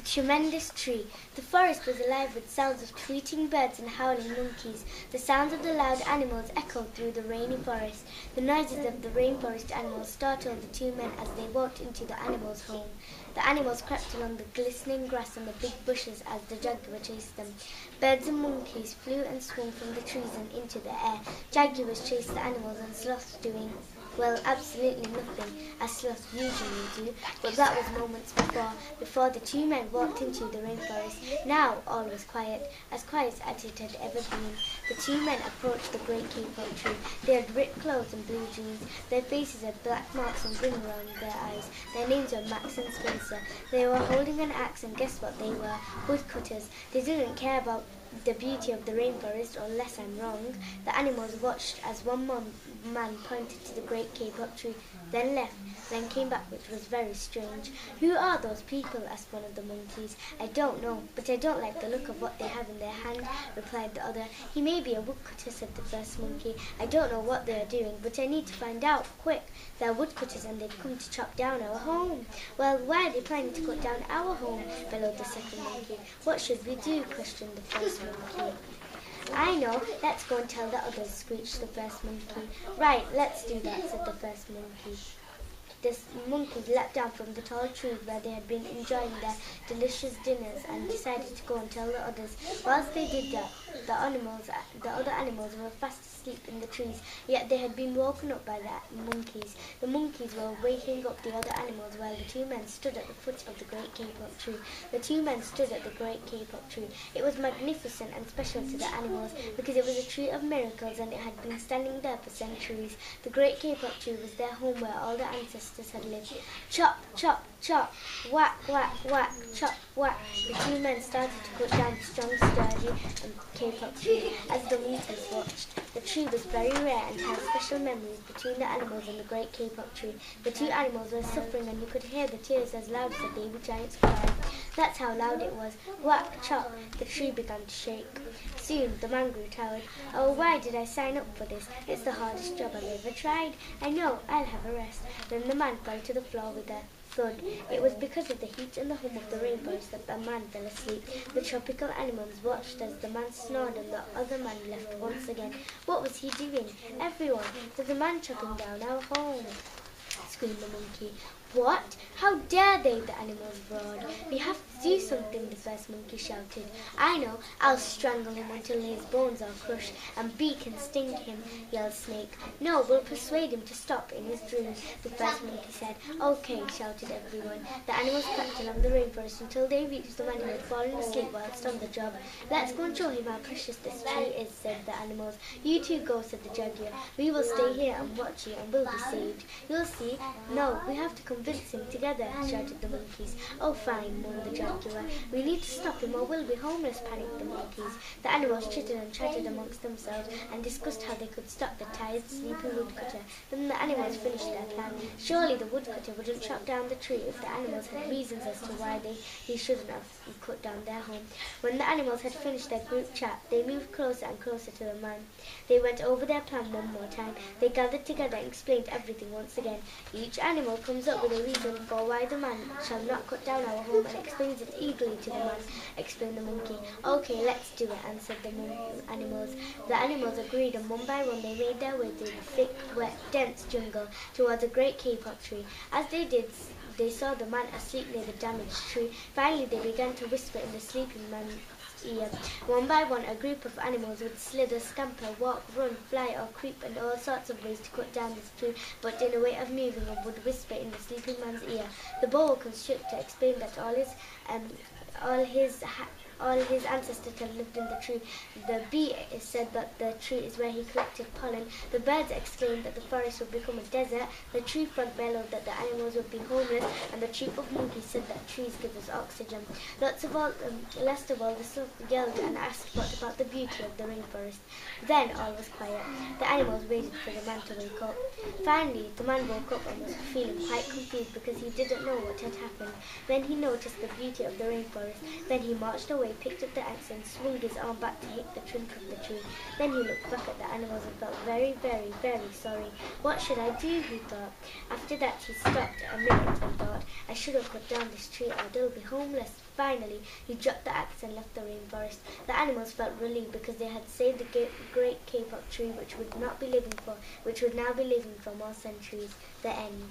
The tremendous tree. The forest was alive with sounds of tweeting birds and howling monkeys. The sounds of the loud animals echoed through the rainy forest. The noises of the rainforest animals startled the two men as they walked into the animals' home. The animals crept along the glistening grass and the big bushes as the jaguar chased them. Birds and monkeys flew and swung from the trees and into the air. Jaguars chased the animals and sloths doing, well, absolutely nothing, as sloths usually do, but that was moments before the two men walked into the rainforest. Now all was quiet as it had ever been. The two men approached the great K-pop tree. They had ripped clothes and blue jeans. Their faces had black marks and ring around their eyes. Their names were Max and Spencer. They were holding an axe, and guess what they were? Woodcutters. They didn't care about the beauty of the rainforest, or unless I'm wrong. The animals watched as one man pointed to the great K-pop tree, then left, then came back, which was very strange. Who are those people? Asked one of the monkeys. I don't know, but I don't like the look of what they have in their hand, replied the other. He may be a woodcutter, said the first monkey. I don't know what they are doing, but I need to find out, quick. They're woodcutters and they've come to chop down our home. Well, why are they planning to cut down our home? Bellowed the second monkey. What should we do? Questioned the first monkey. I know, let's go and tell the others, screeched the first monkey. Right, let's do that, said the first monkey. The monkeys leapt down from the tall trees where they had been enjoying their delicious dinners and decided to go and tell the others. Whilst they did that, the other animals were fast asleep in the trees, yet they had been woken up by the monkeys. The monkeys were waking up the other animals while the two men stood at the foot of the great K-pop tree. The two men stood at the great K-pop tree. It was magnificent and special to the animals because it was a tree of miracles and it had been standing there for centuries. The great K-pop tree was their home where all the ancestors had lived. Chop, chop, chop, whack, whack, whack, chop, whack. The two men started to cut down the strong, sturdy K-pop tree as the monkeys watched. The tree was very rare and had special memories between the animals and the great K-pop tree. The two animals were suffering and you could hear the tears as loud as a baby giant's cry. That's how loud it was. Whack, chop, the tree began to shake. Soon the man grew tired. Oh, why did I sign up for this? It's the hardest job I've ever tried. I know, I'll have a rest. Then the man fell to the floor with a thud. It was because of the heat and the hum of the rainforest that the man fell asleep. The tropical animals watched as the man snored and the other man left once again. What was he doing? Everyone, there's a man chopping down our home, screamed the monkey. What? How dare they? The animals roared. We have to do something, the first monkey shouted. I know, I'll strangle him until his bones are crushed and beak and sting him, yelled Snake. No, we'll persuade him to stop in his dreams, the first monkey said. Okay, shouted everyone. The animals crept along the rainforest until they reached the man who had fallen asleep whilst on the job. Let's go and show him how precious this tree is, said the animals. You two go, said the jaguar. We will stay here and watch you and we'll be saved. You'll see. No, we have to convince him together, shouted the monkeys. Oh, fine, moaned the jaguar. We need to stop him or we'll be homeless, panicked the monkeys. The animals chittered and chatted amongst themselves and discussed how they could stop the tired, sleeping woodcutter. Then the animals finished their plan. Surely the woodcutter wouldn't chop down the tree if the animals had reasons as to why he shouldn't have cut down their home. When the animals had finished their group chat, they moved closer and closer to the man. They went over their plan one more time. They gathered together and explained everything once again. Each animal comes up with a reason for why the man shall not cut down our home and explains it eagerly to the man, explained the monkey. Okay, let's do it, answered the animals. The animals agreed and one by one they made their way through the thick, wet, dense jungle towards a great K-pop tree. As they did, they saw the man asleep near the damaged tree. Finally they began to whisper in the sleeping man's ear. One by one a group of animals would slither, scamper, walk, run, fly or creep and all sorts of ways to cut down this tree, but in a way of moving and would whisper in the sleeping man's ear. The boa constrictor explained that all his ancestors had lived in the tree. The bee said that the tree is where he collected pollen. The birds exclaimed that the forest would become a desert. The tree frog bellowed that the animals would be homeless, and the troop of monkeys said that trees give us oxygen. Last of all, the sloth yelled and asked what about the beauty of the rainforest. Then all was quiet. The animals waited for the man to wake up. Finally, the man woke up and was feeling quite confused because he didn't know what had happened. Then he noticed the beauty of the rainforest. Then he marched away he picked up the axe and swung his arm back to hit the trunk of the tree. Then he looked back at the animals and felt very, very, very sorry. What should I do, he thought. After that he stopped a minute and thought, I should have cut down this tree or they'll be homeless. Finally, he dropped the axe and left the rainforest. The animals felt relieved because they had saved the great kapok tree which would now be living for more centuries. The end.